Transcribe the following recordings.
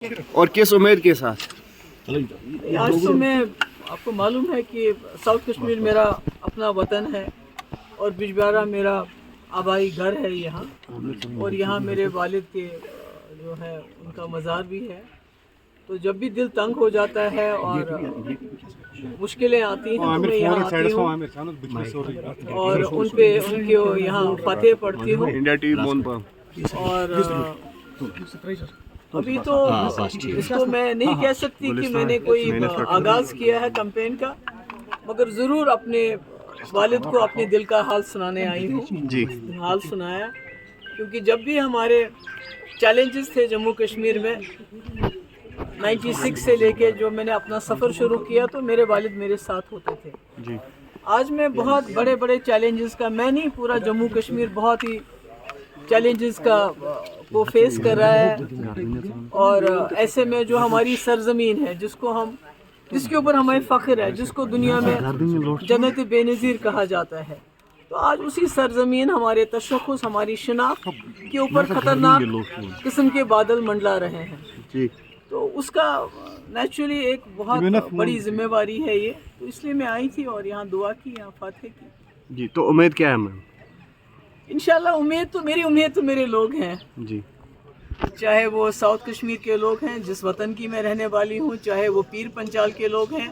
اور کس امید کے ساتھ؟ آج تو میں آپ کو معلوم ہے کہ ساؤتھ کشمیر میرا اپنا وطن ہے اور بجبیارہ میرا آبائی گھر ہے یہاں، اور یہاں میرے والد کے جو ہے ان کا مزار بھی ہے. تو جب بھی دل تنگ ہو جاتا ہے اور مشکلیں آتی ہیں تو میں یہاں آتی ہوں اور ان کے یہاں فاتح پڑھتی ہوں. انڈیا ٹی وی مون پر اور ابھی تو اس کو میں نہیں کہہ سکتی کہ میں نے کوئی آغاز کیا ہے کمپین کا، مگر ضرور اپنے والد کو اپنے دل کا حال سنانے آئی ہوں. جی حال سنایا، کیونکہ جب بھی ہمارے چیلنجز تھے جموں کشمیر میں 96 سے لے کے جو میں نے اپنا سفر شروع کیا تو میرے والد میرے ساتھ ہوتے تھے. جی آج میں بہت بڑے بڑے چیلنجز کا، میں نہیں پورا جموں کشمیر بہت ہی چیلنجز کا وہ فیس کر رہا ہے. اور ایسے میں جو ہماری سرزمین ہے جس کے اوپر ہمیں فخر ہے، جس کو دنیا میں جنت بے نظیر کہا جاتا ہے، تو آج اسی سرزمین ہمارے تشخص، ہماری شناخت کے اوپر خطرناک قسم کے بادل منڈلا رہے ہیں. جی تو اس کا نیچرلی ایک بہت بڑی ذمہ داری ہے یہ، تو اس لیے میں آئی تھی اور یہاں دعا کی، یہاں فاتح کی. جی تو امید کیا ہے میم؟ انشاءاللہ امید تو میرے لوگ ہیں، جی چاہے وہ ساؤتھ کشمیر کے لوگ ہیں جس وطن کی میں رہنے والی ہوں، چاہے وہ پیر پنچال کے لوگ ہیں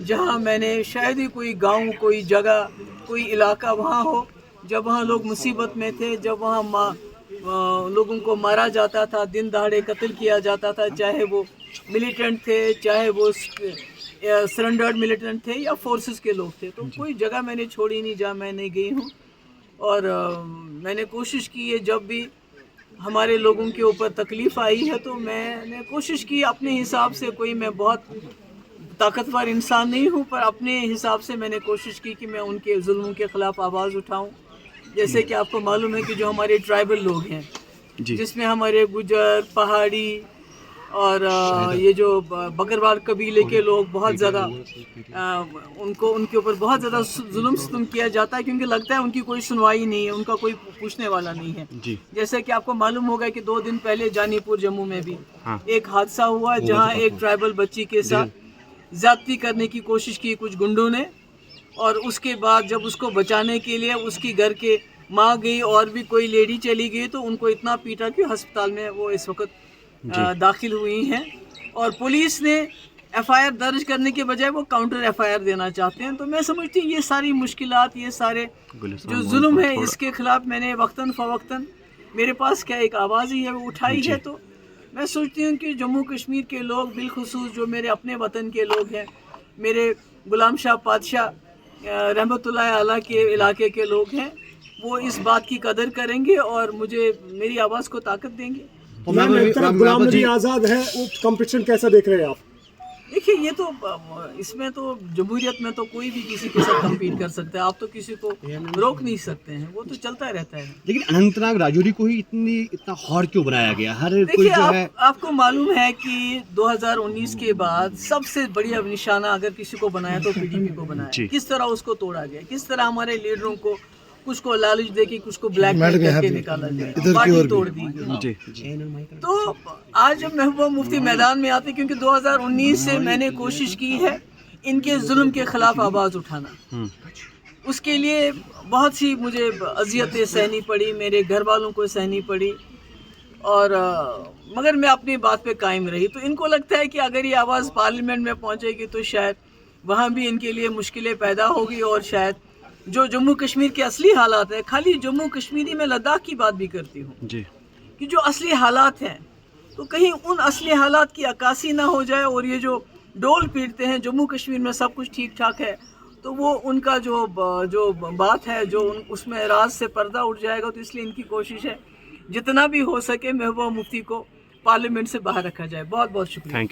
جہاں میں نے شاید ہی کوئی گاؤں، کوئی جگہ، کوئی علاقہ وہاں ہو جب وہاں لوگ مصیبت میں تھے، جب وہاں لوگوں کو مارا جاتا تھا، دن دہاڑے قتل کیا جاتا تھا، چاہے وہ ملیٹنٹ تھے، چاہے وہ سرنڈرڈ ملیٹنٹ تھے یا فورسز کے لوگ تھے. تو کوئی جگہ میں نے چھوڑی نہیں جہاں میں نہیں گئی ہوں. اور میں نے کوشش کی ہے جب بھی ہمارے لوگوں کے اوپر تکلیف آئی ہے تو میں نے کوشش کی اپنے حساب سے، کوئی میں بہت طاقتور انسان نہیں ہوں پر اپنے حساب سے میں نے کوشش کی کہ میں ان کے ظلموں کے خلاف آواز اٹھاؤں. جیسے کہ آپ کو معلوم ہے کہ جو ہمارے ٹرائبل لوگ ہیں جی جس میں ہمارے گجر، پہاڑی اور یہ جو بکروال قبیلے کے لوگ بہت زیادہ ان کے اوپر بہت زیادہ ظلم ستم کیا جاتا ہے، کیونکہ لگتا ہے ان کی کوئی سنوائی نہیں ہے، ان کا کوئی پوچھنے والا نہیں ہے. جی جیسے کہ آپ کو معلوم ہوگا کہ 2 دن پہلے جانی پور جموں میں بھی ہاں ایک حادثہ ہوا جہاں ایک ٹرائبل بچی کے ساتھ زیادتی کرنے کی کوشش کی کچھ گنڈوں نے، اور اس کے بعد جب اس کو بچانے کے لیے اس کی گھر کے ماں گئی اور بھی کوئی لیڈی چلی گئی تو ان کو اتنا پیٹا کہ ہسپتال میں وہ اس وقت داخل ہوئی ہیں. اور پولیس نے ایف آئی آر درج کرنے کے بجائے وہ کاؤنٹر ایف آئی آر دینا چاہتے ہیں. تو میں سمجھتی ہوں یہ ساری مشکلات، یہ سارے جو ظلم ہے اس کے خلاف میں نے وقتاً فوقتاً میرے پاس کیا ایک آواز ہی ہے وہ اٹھائی ہے. تو میں سوچتی ہوں کہ جموں کشمیر کے لوگ بالخصوص جو میرے اپنے وطن کے لوگ ہیں، میرے غلام شاہ پادشاہ رحمۃ اللہ علیہ کے علاقے کے لوگ ہیں، وہ اس بات کی قدر کریں گے اور مجھے میری آواز کو طاقت دیں گے. میم ایک طرف غلام نبی آزاد ہے، وہ کمپٹیشن کیسا دیکھ رہے ہیں آپ؟ دیکھیے یہ تو اس میں تو جمہوریت میں تو کوئی بھی کسی کے ساتھ کمپیٹ کر سکتا ہے، آپ تو کسی کو روک نہیں سکتے ہیں، وہ تو چلتا رہتا ہے. لیکن اننت ناگ راجوری کو ہی اتنا ہارڈ کیوں بنایا گیا؟ ہر کوئی دیکھیے جو ہے آپ کو معلوم ہے کہ 2019 کے بعد سب سے بڑی نشانہ اگر کسی کو بنایا تو پی ڈی پی کو بنایا. کس طرح اس کو توڑا گیا، کس طرح ہمارے لیڈروں کو کچھ کو لالچ دے کے کچھ کو بلیک میل کر کے نکالا گیا، پارٹی توڑ دی گئی. تو آج جب محبوبہ مفتی میدان میں آتے، کیونکہ 2019 سے میں نے کوشش کی ہے ان کے ظلم کے خلاف آواز اٹھانا، اس کے لیے بہت سی مجھے اذیتیں سہنی پڑی، میرے گھر والوں کو سہنی پڑی، اور مگر میں اپنی بات پہ قائم رہی. تو ان کو لگتا ہے کہ اگر یہ آواز پارلیمنٹ میں پہنچے گی تو شاید وہاں بھی ان کے لیے مشکلیں پیدا ہوگی، اور شاید جو جموں کشمیر کے اصلی حالات ہیں، خالی جموں کشمیری میں لداخ کی بات بھی کرتی ہوں جی کہ جو اصلی حالات ہیں تو کہیں ان اصلی حالات کی عکاسی نہ ہو جائے، اور یہ جو ڈول پیٹتے ہیں جموں کشمیر میں سب کچھ ٹھیک ٹھاک ہے تو وہ ان کا جو بات ہے جو اس میں راز سے پردہ اٹھ جائے گا. تو اس لیے ان کی کوشش ہے جتنا بھی ہو سکے محبوبہ مفتی کو پارلیمنٹ سے باہر رکھا جائے. بہت بہت شکریہ. Thank you.